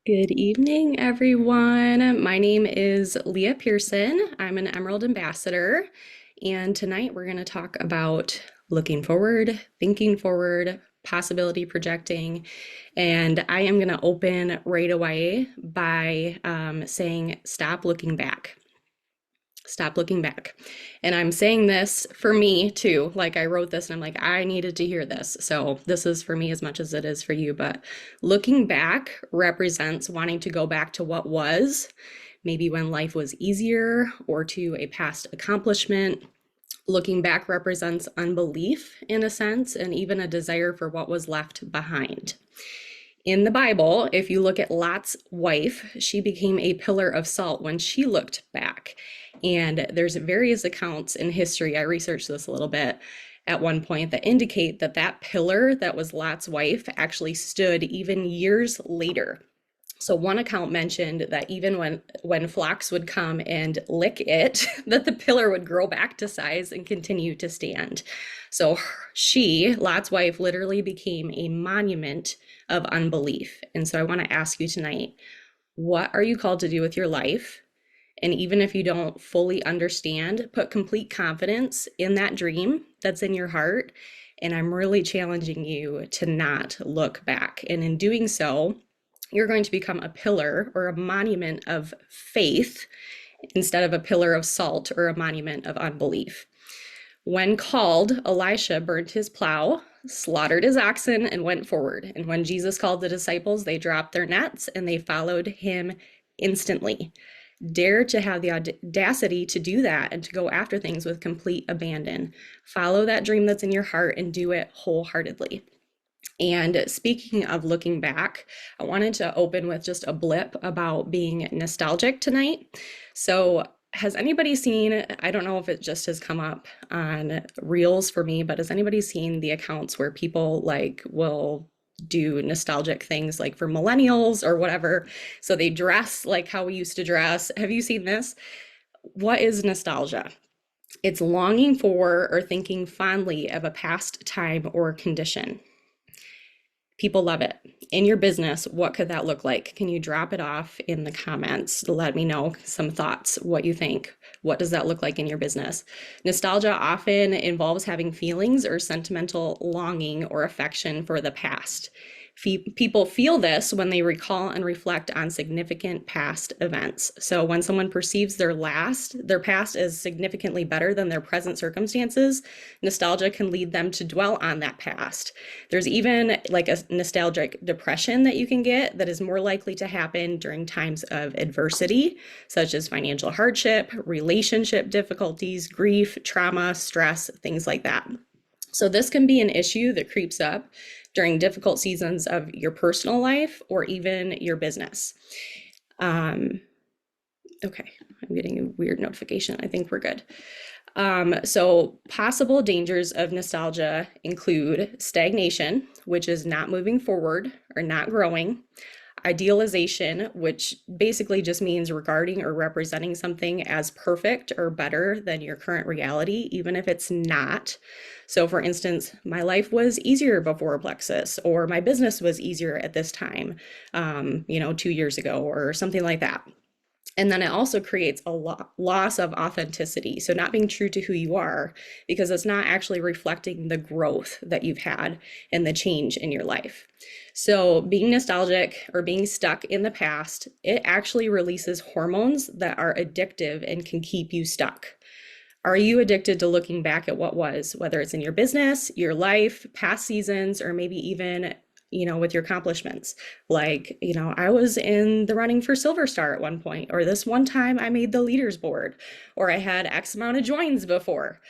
Good evening, everyone. My name is Leah Pearson. I'm an Emerald Ambassador, and tonight we're going to talk about looking forward, thinking forward, possibility projecting. And I am going to open right away by saying, stop looking back. Stop looking back. And I'm saying this for me too. Like I wrote this and I'm like, I needed to hear this. So this is for me as much as it is for you. But looking back represents wanting to go back to what was, maybe when life was easier or to a past accomplishment. Looking back represents unbelief in a sense and even a desire for what was left behind. In the Bible, if you look at Lot's wife, she became a pillar of salt when she looked back. And there's various accounts in history, I researched this a little bit at one point, that indicate that that pillar that was Lot's wife actually stood even years later. So one account mentioned that even when flocks would come and lick it, that the pillar would grow back to size and continue to stand. So she, Lot's wife, literally became a monument of unbelief. And so I want to ask you tonight, what are you called to do with your life? And even if you don't fully understand, put complete confidence in that dream that's in your heart. And I'm really challenging you to not look back. And in doing so, you're going to become a pillar or a monument of faith instead of a pillar of salt or a monument of unbelief. When called, Elisha burned his plow, slaughtered his oxen, and went forward. And when Jesus called the disciples, they dropped their nets and they followed him instantly. Dare to have the audacity to do that and to go after things with complete abandon. Follow that dream that's in your heart and do it wholeheartedly. And speaking of looking back, I wanted to open with just a blip about being nostalgic tonight. So, has anybody seen, I don't know if it just has come up on Reels for me, but has anybody seen the accounts where people like will do nostalgic things like for millennials or whatever? So they dress like how we used to dress. Have you seen this? What is nostalgia? It's longing for or thinking fondly of a past time or condition. People love it. In your business, what could that look like? Can you drop it off in the comments to let me know some thoughts, what you think? What does that look like in your business? Nostalgia often involves having feelings or sentimental longing or affection for the past. People feel this when they recall and reflect on significant past events. So when someone perceives their past as significantly better than their present circumstances, nostalgia can lead them to dwell on that past. There's even like a nostalgic depression that you can get that is more likely to happen during times of adversity, such as financial hardship, relationship difficulties, grief, trauma, stress, things like that. So this can be an issue that creeps up during difficult seasons of your personal life or even your business. Okay, I'm getting a weird notification. I think we're good. So possible dangers of nostalgia include stagnation, which is not moving forward or not growing. Idealization, which basically just means regarding or representing something as perfect or better than your current reality, even if it's not. So, for instance, my life was easier before Plexus, or my business was easier at this time, 2 years ago, or something like that. And then it also creates a loss of authenticity. So, not being true to who you are, because it's not actually reflecting the growth that you've had and the change in your life. So, being nostalgic or being stuck in the past, it actually releases hormones that are addictive and can keep you stuck. Are you addicted to looking back at what was, whether it's in your business, your life, past seasons, or maybe even with your accomplishments? Like, I was in the running for Silver Star at one point, or this one time I made the leaders board, or I had X amount of joins before,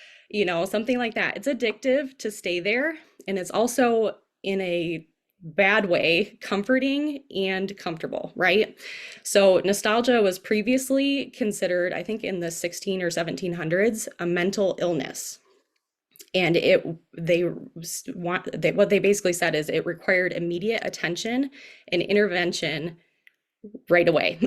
something like that. It's addictive to stay there. And it's also in a bad way, comforting and comfortable, right? So nostalgia was previously considered, I think in the 16 or 1700s, a mental illness. And what they basically said is it required immediate attention and intervention right away.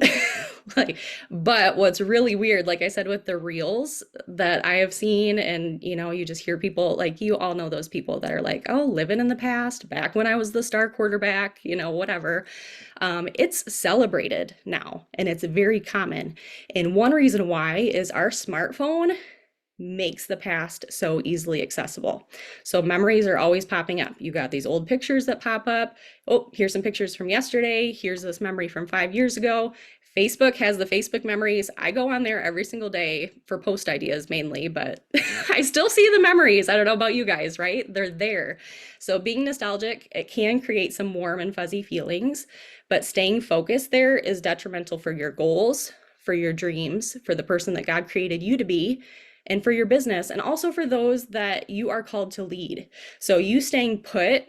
Like, but what's really weird, like I said, with the reels that I have seen, and you just hear people like you all know those people that are like, oh, living in the past, back when I was the star quarterback, whatever. It's celebrated now and it's very common. And one reason why is our smartphone makes the past so easily accessible. So memories are always popping up. You got these old pictures that pop up. Oh, here's some pictures from yesterday. Here's this memory from 5 years ago. Facebook has the Facebook memories. I go on there every single day for post ideas mainly, but I still see the memories. I don't know about you guys, right? They're there. So being nostalgic, it can create some warm and fuzzy feelings, but staying focused there is detrimental for your goals, for your dreams, for the person that God created you to be, and for your business, and also for those that you are called to lead. So you staying put,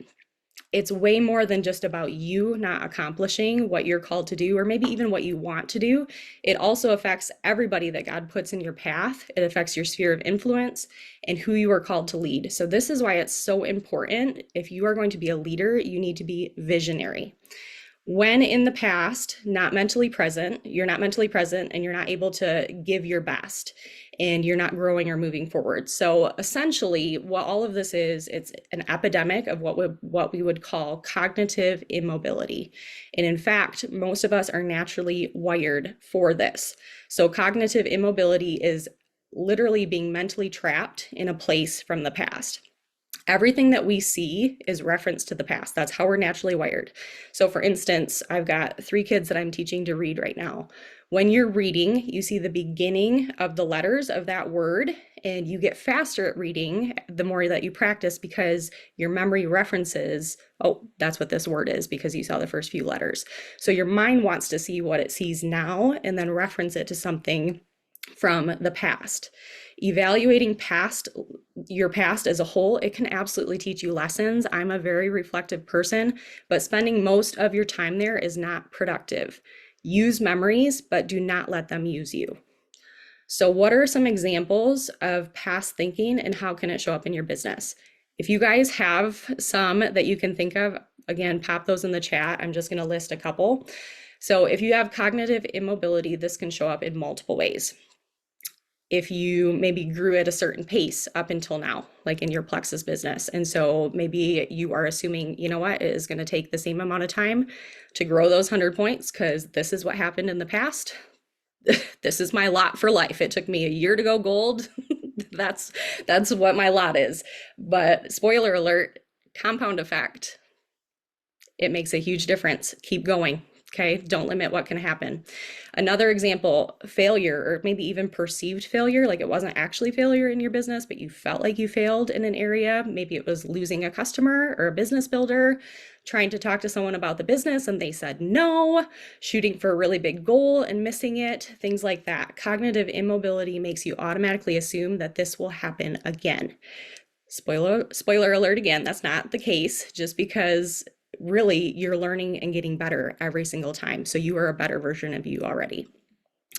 it's way more than just about you not accomplishing what you're called to do, or maybe even what you want to do. It also affects everybody that God puts in your path. It affects your sphere of influence and who you are called to lead. So this is why it's so important. If you are going to be a leader, you need to be visionary. When in the past, you're not mentally present, and you're not able to give your best, and you're not growing or moving forward. So essentially, what all of this is, it's an epidemic of what we would call cognitive immobility. And in fact, most of us are naturally wired for this. So cognitive immobility is literally being mentally trapped in a place from the past. Everything that we see is reference to the past. That's how we're naturally wired. So for instance, I've got 3 kids that I'm teaching to read right now. When you're reading, you see the beginning of the letters of that word, and you get faster at reading the more that you practice, because your memory references, oh, that's what this word is, because you saw the first few letters. So your mind wants to see what it sees now and then reference it to something from the past. Evaluating your past as a whole, it can absolutely teach you lessons. I'm a very reflective person, but spending most of your time there is not productive. Use memories, but do not let them use you. So what are some examples of past thinking, and how can it show up in your business? If you guys have some that you can think of, again, pop those in the chat. I'm just going to list a couple. So if you have cognitive immobility, this can show up in multiple ways. If you maybe grew at a certain pace up until now, like in your Plexus business, and so maybe you are assuming, you know what, it is going to take the same amount of time to grow those 100 points because this is what happened in the past. This is my lot for life. It took me a year to go gold. That's what my lot is. But spoiler alert, compound effect. It makes a huge difference. Keep going. Okay, don't limit what can happen. Another example, failure, or maybe even perceived failure, like it wasn't actually failure in your business, but you felt like you failed in an area. Maybe it was losing a customer or a business builder, trying to talk to someone about the business and they said no, shooting for a really big goal and missing it, things like that. Cognitive immobility makes you automatically assume that this will happen again. Spoiler alert again, that's not the case, just because really you're learning and getting better every single time. So you are a better version of you already.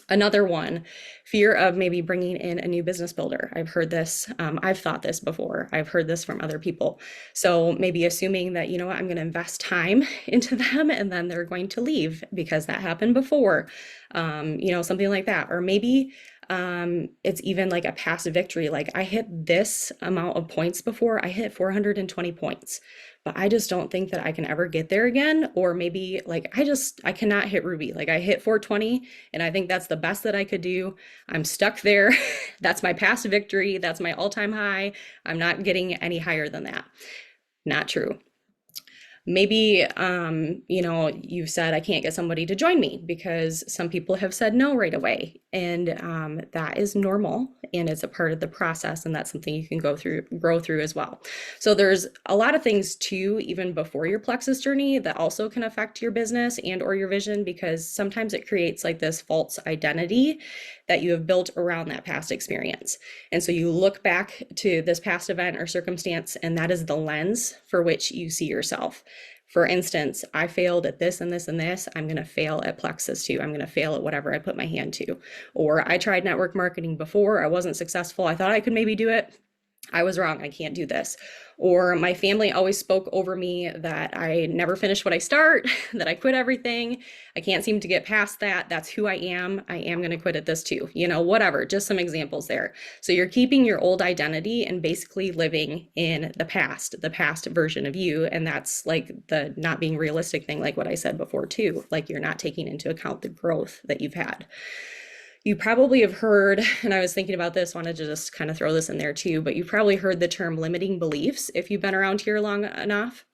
Another one, fear of maybe bringing in a new business builder. I've heard this. I've thought this before. I've heard this from other people. So maybe assuming that, you know what, I'm going to invest time into them and then they're going to leave because that happened before, something like that. Or maybe it's even like a past victory. Like I hit this amount of points before. I hit 420 points, but I just don't think that I can ever get there again. Or maybe like I cannot hit Ruby. Like I hit 420 and I think that's the best that I could do. I'm stuck there. That's my past victory. That's my all-time high. I'm not getting any higher than that. Not true. Maybe, you've said, I can't get somebody to join me because some people have said no right away. And that is normal and it's a part of the process. And that's something you can grow through as well. So there's a lot of things too, even before your Plexus journey, that also can affect your business and or your vision, because sometimes it creates like this false identity that you have built around that past experience. And so you look back to this past event or circumstance, and that is the lens for which you see yourself. For instance, I failed at this and this and this. I'm going to fail at Plexus too. I'm going to fail at whatever I put my hand to. Or I tried network marketing before. I wasn't successful. I thought I could maybe do it. I was wrong. I can't do this. Or my family always spoke over me that I never finish what I start, that I quit everything. I can't seem to get past that. That's who I am. I am going to quit at this too. Whatever. Just some examples there. So you're keeping your old identity and basically living in the past version of you. And that's like the not being realistic thing, like what I said before too. Like you're not taking into account the growth that you've had. You probably have heard, and I was thinking about this, wanted to just kind of throw this in there too, but you probably heard the term limiting beliefs if you've been around here long enough.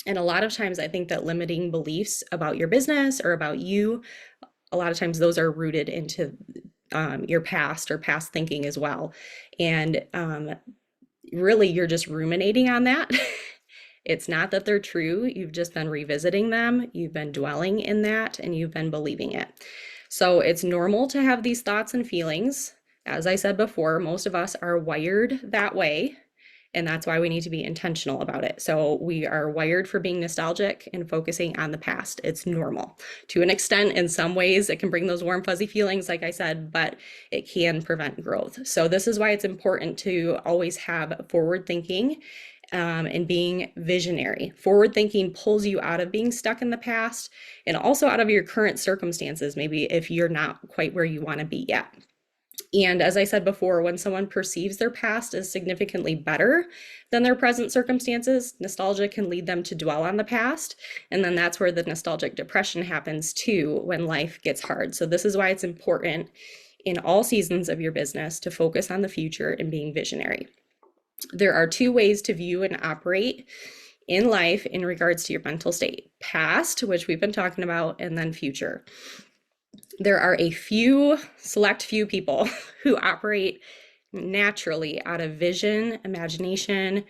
And a lot of times I think that limiting beliefs about your business or about you, a lot of times those are rooted into your past or past thinking as well. And really, you're just ruminating on that. It's not that they're true. You've just been revisiting them. You've been dwelling in that and you've been believing it. So it's normal to have these thoughts and feelings. As I said before, most of us are wired that way, and that's why we need to be intentional about it. So we are wired for being nostalgic and focusing on the past. It's normal. To an extent, in some ways, it can bring those warm, fuzzy feelings, like I said, but it can prevent growth. So this is why it's important to always have forward thinking and being visionary. Forward thinking pulls you out of being stuck in the past and also out of your current circumstances, maybe if you're not quite where you want to be yet. And as I said before, when someone perceives their past as significantly better than their present circumstances, nostalgia can lead them to dwell on the past. And then that's where the nostalgic depression happens too, when life gets hard. So this is why it's important in all seasons of your business to focus on the future and being visionary. There are two ways to view and operate in life in regards to your mental state: past, which we've been talking about, and then future. There are a select few people who operate naturally out of vision, imagination,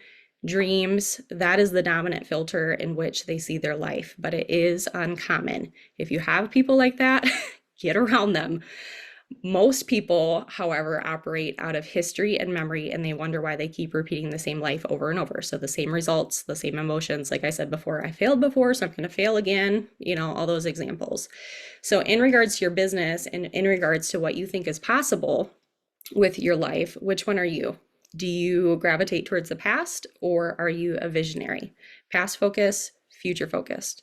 dreams. That is the dominant filter in which they see their life, but it is uncommon. If you have people like that, get around them. Most people, however, operate out of history and memory, and they wonder why they keep repeating the same life over and over. So the same results, the same emotions. Like I said before, I failed before, so I'm going to fail again, all those examples. So in regards to your business and in regards to what you think is possible with your life, which one are you? Do you gravitate towards the past, or are you a visionary? Past focus, future focused?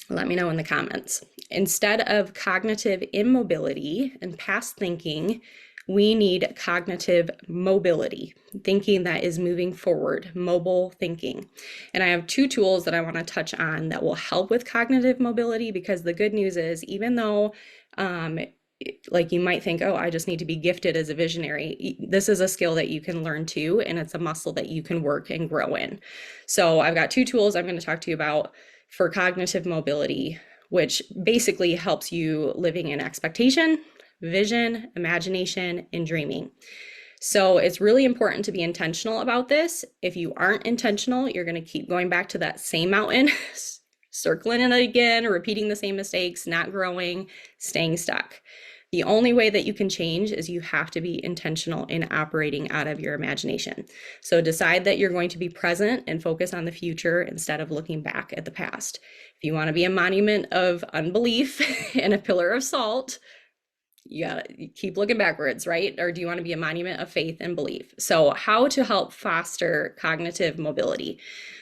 Let me know in the comments. Instead of cognitive immobility and past thinking, we need cognitive mobility, thinking that is moving forward, mobile thinking. And I have two tools that I want to touch on that will help with cognitive mobility, because the good news is, even though like you might think, oh, I just need to be gifted as a visionary, this is a skill that you can learn too, and it's a muscle that you can work and grow in. So I've got two tools I'm going to talk to you about for cognitive mobility, which basically helps you living in expectation, vision, imagination, and dreaming. So it's really important to be intentional about this. If you aren't intentional, you're going to keep going back to that same mountain, circling it again, repeating the same mistakes, not growing, staying stuck. The only way that you can change is you have to be intentional in operating out of your imagination. So decide that you're going to be present and focus on the future instead of looking back at the past. If you want to be a monument of unbelief and a pillar of salt, you gotta keep looking backwards, right? Or do you want to be a monument of faith and belief? So how to help foster cognitive mobility?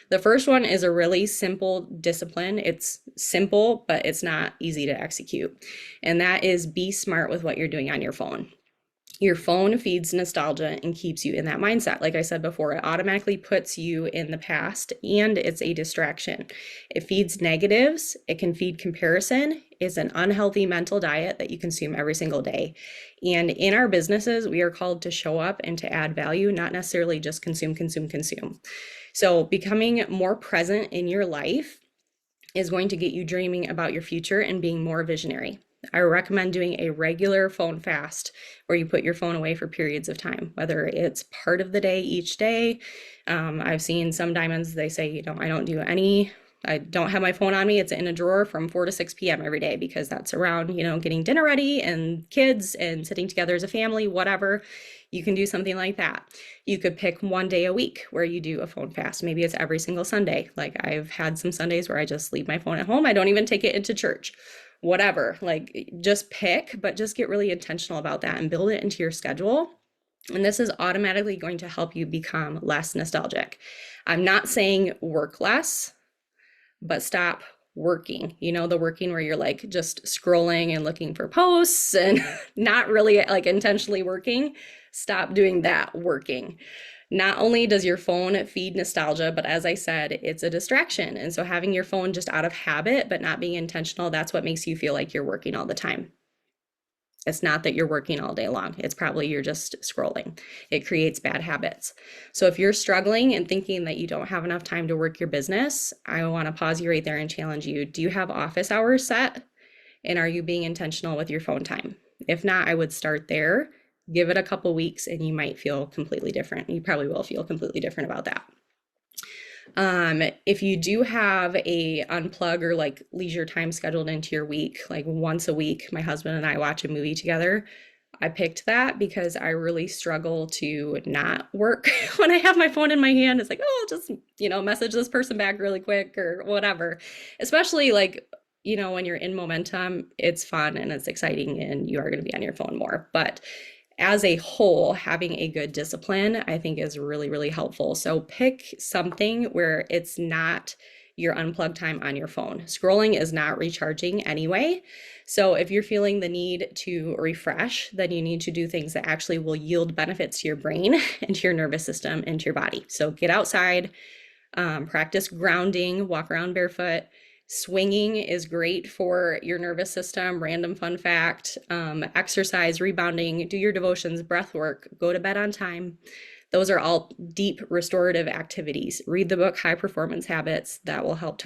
The first one is a really simple discipline. It's simple, but it's not easy to execute. And that is be smart with what you're doing on your phone. Your phone feeds nostalgia and keeps you in that mindset. Like I said before, it automatically puts you in the past, and it's a distraction. It feeds negatives. It can feed comparison. It's an unhealthy mental diet that you consume every single day. And in our businesses, we are called to show up and to add value, not necessarily just consume, consume, consume. So becoming more present in your life is going to get you dreaming about your future and being more visionary. I recommend doing a regular phone fast where you put your phone away for periods of time, whether it's part of the day each day. I've seen some diamonds, they say, I don't have my phone on me. It's in a drawer from 4 to 6 p.m. every day, because that's around, getting dinner ready and kids and sitting together as a family, whatever. You can do something like that. You could pick one day a week where you do a phone fast. Maybe it's every single Sunday. Like I've had some Sundays where I just leave my phone at home. I don't even take it into church. Whatever, like just pick, but just get really intentional about that and build it into your schedule. And this is automatically going to help you become less nostalgic. I'm not saying work less, but stop working. You know, the working where you're like just scrolling and looking for posts and not really like intentionally working. Stop doing that working. Not only does your phone feed nostalgia, but as I said, it's a distraction. And so having your phone just out of habit, but not being intentional, that's what makes you feel like you're working all the time. It's not that you're working all day long. It's probably you're just scrolling. It creates bad habits. So if you're struggling and thinking that you don't have enough time to work your business, I want to pause you right there and challenge you. Do you have office hours set? And are you being intentional with your phone time? If not, I would start there. Give it a couple weeks and you might feel completely different. You probably will feel completely different about that. If you do have a unplug or like leisure time scheduled into your week, like once a week, my husband and I watch a movie together. I picked that because I really struggle to not work when I have my phone in my hand. It's like, oh, I'll just, message this person back really quick or whatever. Especially like, when you're in momentum, it's fun and it's exciting and you are going to be on your phone more. But as a whole, having a good discipline, I think is really, really helpful. So pick something where it's not your unplugged time on your phone. Scrolling is not recharging anyway. So if you're feeling the need to refresh, then you need to do things that actually will yield benefits to your brain and to your nervous system and to your body. So get outside, practice grounding, walk around barefoot. Swinging is great for your nervous system. Random fun fact, exercise, rebounding, do your devotions, breath work, go to bed on time. Those are all deep restorative activities. Read the book High Performance Habits. That will help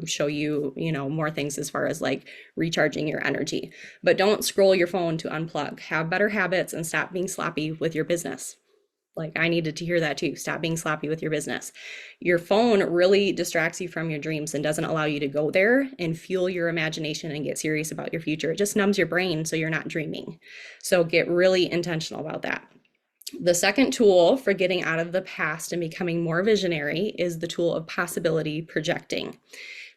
show you, more things as far as like recharging your energy. But don't scroll your phone to unplug. Have better habits and stop being sloppy with your business. Like I needed to hear that too. Stop being sloppy with your business. Your phone really distracts you from your dreams and doesn't allow you to go there and fuel your imagination and get serious about your future. It just numbs your brain so you're not dreaming. So get really intentional about that. The second tool for getting out of the past and becoming more visionary is the tool of possibility projecting.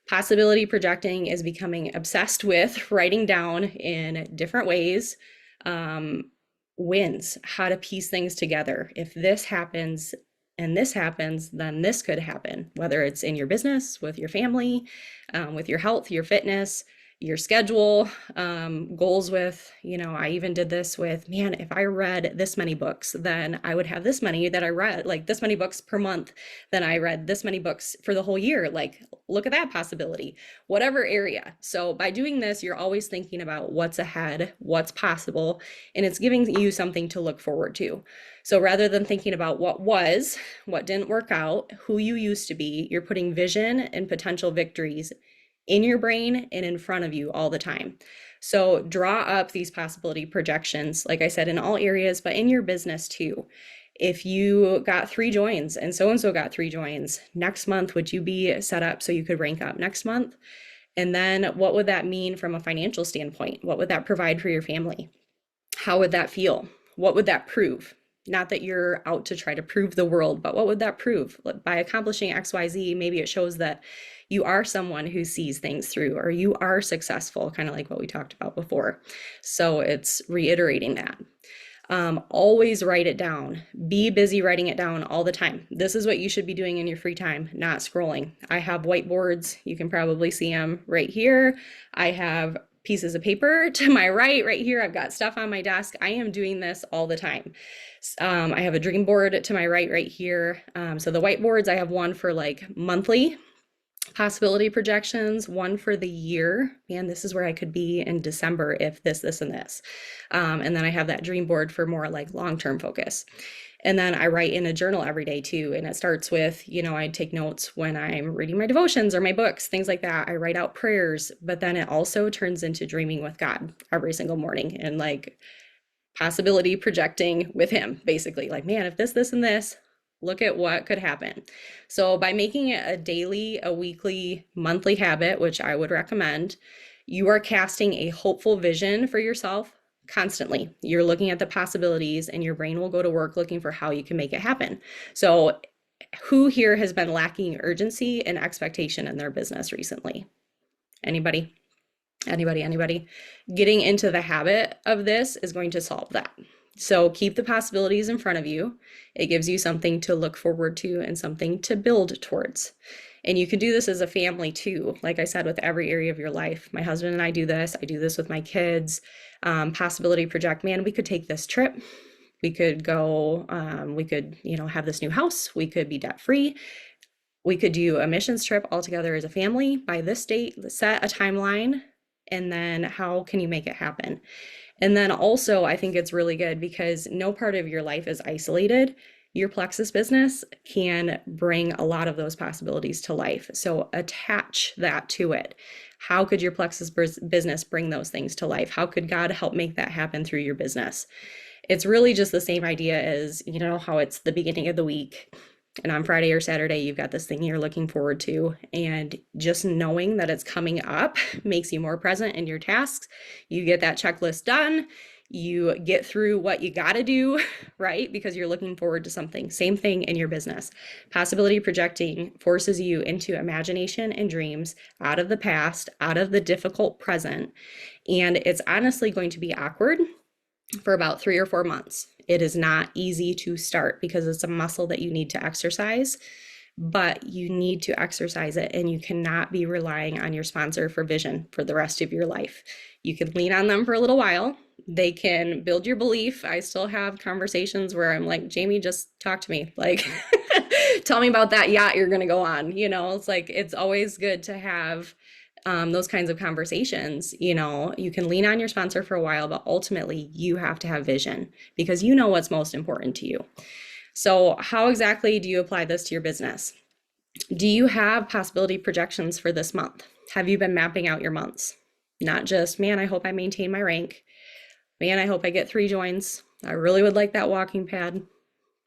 Possibility projecting is becoming obsessed with writing down in different ways wins, how to piece things together. If this happens and this happens, then this could happen, whether it's in your business, with your family, with your health, your fitness, your schedule, goals with, I even did this with, man, if I read this many books, then I would have this many that I read, like this many books per month, then I read this many books for the whole year. Like, look at that possibility, whatever area. So by doing this, you're always thinking about what's ahead, what's possible, and it's giving you something to look forward to. So rather than thinking about what was, what didn't work out, who you used to be, you're putting vision and potential victories in your brain and in front of you all the time. So draw up these possibility projections, like I said, in all areas, but in your business too. If you got 3 joins and so got 3 joins, next month, would you be set up so you could rank up next month? And then what would that mean from a financial standpoint? What would that provide for your family? How would that feel? What would that prove? Not that you're out to try to prove the world, but what would that prove? By accomplishing XYZ, maybe it shows that you are someone who sees things through, or you are successful, kind of like what we talked about before. So it's reiterating that. Always write it down. Be busy writing it down all the time. This is what you should be doing in your free time, not scrolling. I have whiteboards. You can probably see them right here. I have pieces of paper to my right here. I've got stuff on my desk. I am doing this all the time. I have a dream board to my right here. So the whiteboards, I have one for like monthly possibility projections, one for the year. Man, this is where I could be in December if this, and this. And then I have that dream board for more like long-term focus. And then I write in a journal every day too. And it starts with, I take notes when I'm reading my devotions or my books, things like that. I write out prayers, but then it also turns into dreaming with God every single morning and like possibility projecting with him, basically like, man, if this, and this, look at what could happen. So by making it a daily, a weekly, monthly habit, which I would recommend, you are casting a hopeful vision for yourself constantly. You're looking at the possibilities and your brain will go to work looking for how you can make it happen. So who here has been lacking urgency and expectation in their business recently? Anybody? Anybody? Getting into the habit of this is going to solve that. So keep the possibilities in front of you. It gives you something to look forward to and something to build towards. And you can do this as a family too. Like I said, with every area of your life. My husband and I do this. I do this with my kids. Possibility project, man, we could take this trip. We could go, we could, have this new house. We could be debt free. We could do a missions trip all together as a family by this date, set a timeline, and then how can you make it happen? And then also, I think it's really good because no part of your life is isolated. Your Plexus business can bring a lot of those possibilities to life. So attach that to it. How could your Plexus business bring those things to life? How could God help make that happen through your business? It's really just the same idea as, how it's the beginning of the week. And on Friday or Saturday, you've got this thing you're looking forward to. And just knowing that it's coming up makes you more present in your tasks. You get that checklist done. You get through what you got to do, right? Because you're looking forward to something. Same thing in your business. Possibility projecting forces you into imagination and dreams out of the past, out of the difficult present. And it's honestly going to be awkward for about 3 or 4 months. It is not easy to start because it's a muscle that you need to exercise, but you need to exercise it, and you cannot be relying on your sponsor for vision for the rest of your life. You can lean on them for a little while. They can build your belief. I still have conversations where I'm like, Jamie, just talk to me. Like, tell me about that yacht you're going to go on. It's like, it's always good to have those kinds of conversations. You can lean on your sponsor for a while, but ultimately you have to have vision because you know what's most important to you. So how exactly do you apply this to your business? Do you have possibility projections for this month? Have you been mapping out your months? Not just, man, I hope I maintain my rank. Man, I hope I get 3 joins. I really would like that walking pad,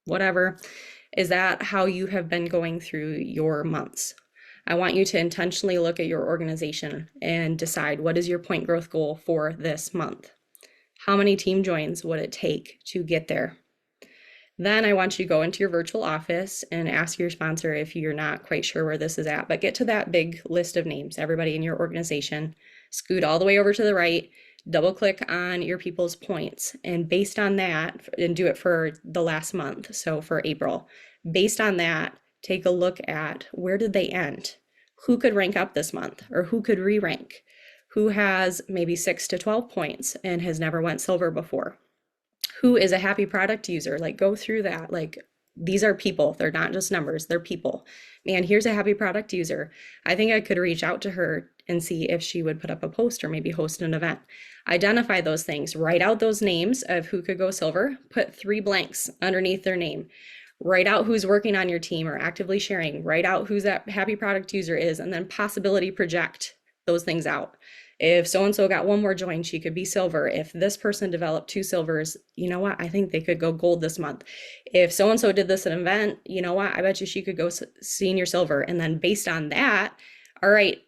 whatever. Is that how you have been going through your months? I want you to intentionally look at your organization and decide what is your point growth goal for this month? How many team joins would it take to get there? Then I want you to go into your virtual office and ask your sponsor if you're not quite sure where this is at, but get to that big list of names, everybody in your organization, scoot all the way over to the right, double click on your people's points, and based on that, and do it for the last month, so for April. Based on that, take a look at where did they end? Who could rank up this month, or who could re-rank? Who has maybe 6 to 12 points and has never went silver before? Who is a happy product user? Like, go through that. Like, these are people. They're not just numbers. They're people. Man, here's a happy product user. I think I could reach out to her and see if she would put up a post or maybe host an event. Identify those things. Write out those names of who could go silver. Put 3 blanks underneath their name. Write out who's working on your team or actively sharing. Write out who's that happy product user is, and then possibility project those things out. If so-and-so got 1 more join, she could be silver. If this person developed 2 silvers, you know what? I think they could go gold this month. If so-and-so did this at an event, you know what? I bet you she could go senior silver. And then based on that, all right,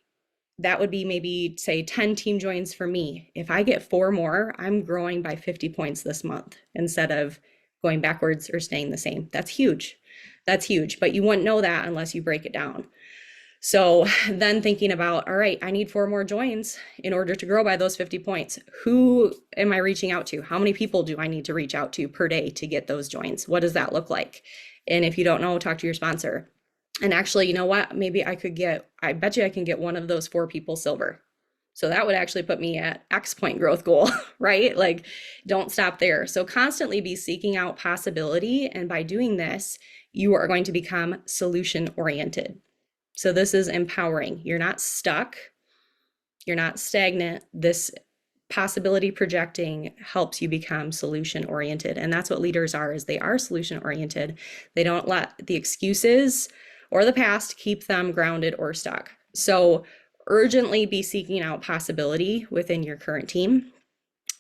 that would be maybe say 10 team joins for me. If I get 4 more, I'm growing by 50 points this month instead of going backwards or staying the same. That's huge. That's huge. But you wouldn't know that unless you break it down. So then thinking about, all right, I need 4 more joins in order to grow by those 50 points. Who am I reaching out to? How many people do I need to reach out to per day to get those joins? What does that look like? And if you don't know, talk to your sponsor. And actually, you know what? Maybe I bet you I can get one of those 4 people silver. So that would actually put me at X point growth goal, right? Like, don't stop there. So constantly be seeking out possibility. And by doing this, you are going to become solution oriented. So this is empowering. You're not stuck. You're not stagnant. This possibility projecting helps you become solution oriented. And that's what leaders are, is they are solution oriented. They don't let the excuses or the past keep them grounded or stuck. So urgently be seeking out possibility within your current team,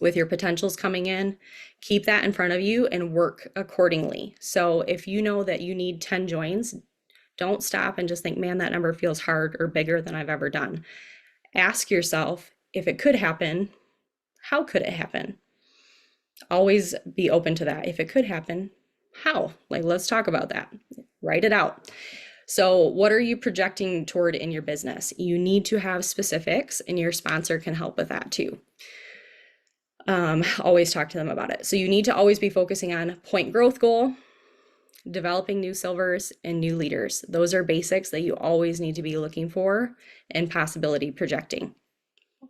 with your potentials coming in. Keep that in front of you and work accordingly. So if you know that you need 10 joins, don't stop and just think, man, that number feels hard or bigger than I've ever done. Ask yourself, if it could happen, how could it happen? Always be open to that. If it could happen, how? Like, let's talk about that. Write it out. So what are you projecting toward in your business? You need to have specifics, and your sponsor can help with that too. always talk to them about it. So you need to always be focusing on point growth goal, developing new silvers, and new leaders. Those are basics that you always need to be looking for and possibility projecting.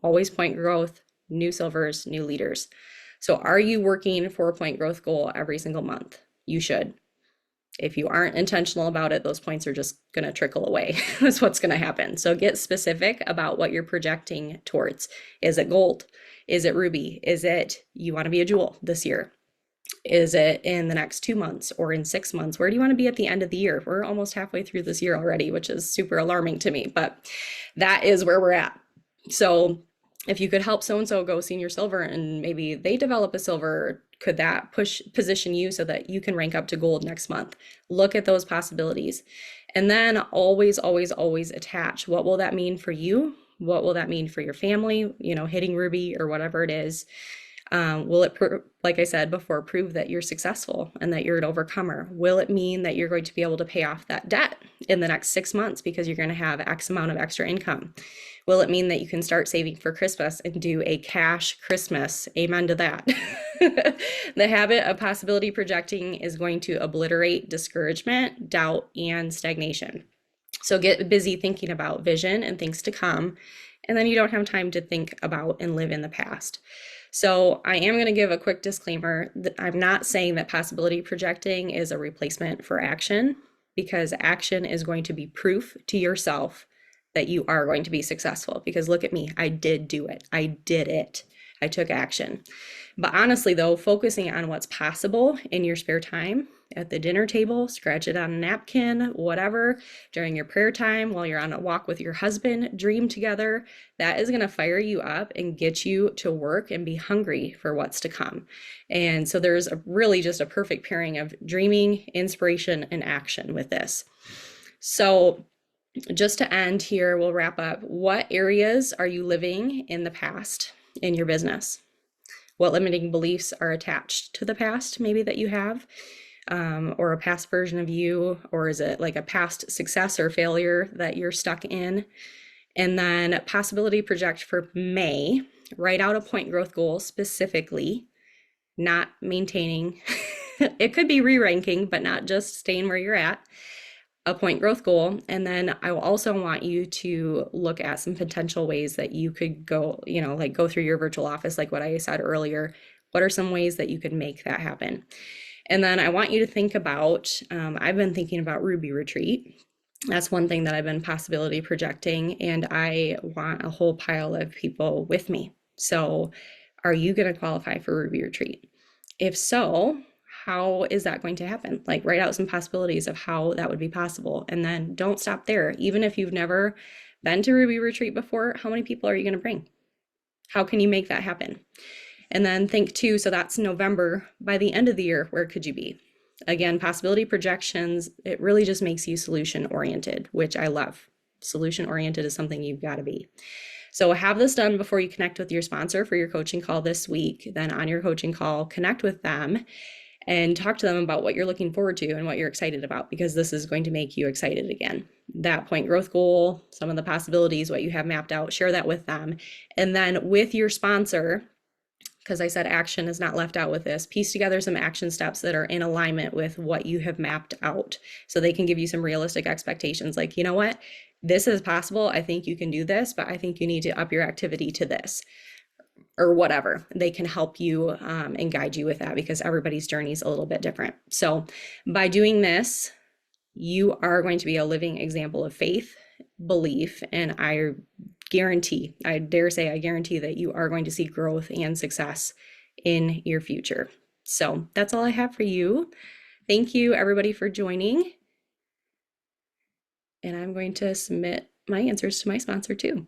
Always point growth, new silvers, new leaders. So are you working for a point growth goal every single month? You should. If you aren't intentional about it, those points are just going to trickle away. That's what's going to happen. So get specific about what you're projecting towards. Is it gold? Is it ruby? Is it you want to be a jewel this year? Is it in the next 2 months or in 6 months? Where do you want to be at the end of the year? We're almost halfway through this year already, which is super alarming to me, but that is where we're at. So if you could help so-and-so go senior silver and maybe they develop a silver, could that position you so that you can rank up to gold next month? Look at those possibilities. And then always, always, always attach. What will that mean for you? What will that mean for your family? You know, hitting ruby or whatever it is. Will it, like I said before, prove that you're successful and that you're an overcomer? Will it mean that you're going to be able to pay off that debt in the next 6 months because you're going to have X amount of extra income? Will it mean that you can start saving for Christmas and do a cash Christmas? Amen to that. The habit of possibility projecting is going to obliterate discouragement, doubt, and stagnation. So get busy thinking about vision and things to come, and then you don't have time to think about and live in the past. So I am going to give a quick disclaimer that I'm not saying that possibility projecting is a replacement for action, because action is going to be proof to yourself that you are going to be successful. Because look at me, I did do it. I did it. I took action. But honestly though, focusing on what's possible in your spare time, at the dinner table, scratch it on a napkin, whatever, during your prayer time, while you're on a walk with your husband, dream together, that is going to fire you up and get you to work and be hungry for what's to come. And so there's really just a perfect pairing of dreaming, inspiration, and action with this. So just to end here, we'll wrap up. What areas are you living in the past in your business? What limiting beliefs are attached to the past, maybe that you have, or a past version of you, or is it like a past success or failure that you're stuck in? And then possibility project for May, write out a point growth goal specifically, not maintaining. It could be re-ranking, but not just staying where you're at. A point growth goal. And then I will also want you to look at some potential ways that you could go, you know, like go through your virtual office, like what I said earlier. What are some ways that you could make that happen? And then I want you to think about, I've been thinking about Ruby Retreat. That's one thing that I've been possibility projecting, and I want a whole pile of people with me. So are you going to qualify for Ruby Retreat? If so, how is that going to happen? Like, write out some possibilities of how that would be possible. And then don't stop there. Even if you've never been to Ruby Retreat before, how many people are you going to bring? How can you make that happen? And then think too, so that's November, by the end of the year, where could you be? Again, possibility projections, it really just makes you solution oriented, which I love. Solution oriented is something you've got to be. So have this done before you connect with your sponsor for your coaching call this week. Then on your coaching call, connect with them and talk to them about what you're looking forward to and what you're excited about, because this is going to make you excited again. That point growth goal, some of the possibilities, what you have mapped out, share that with them. And then with your sponsor, because I said action is not left out with this, piece together some action steps that are in alignment with what you have mapped out, so they can give you some realistic expectations. Like, you know what, this is possible. I think you can do this, but I think you need to up your activity to this, or whatever. They can help you and guide you with that, because everybody's journey is a little bit different. So by doing this, you are going to be a living example of faith, belief, and I guarantee, I dare say, I guarantee that you are going to see growth and success in your future. So that's all I have for you. Thank you everybody for joining. And I'm going to submit my answers to my sponsor too.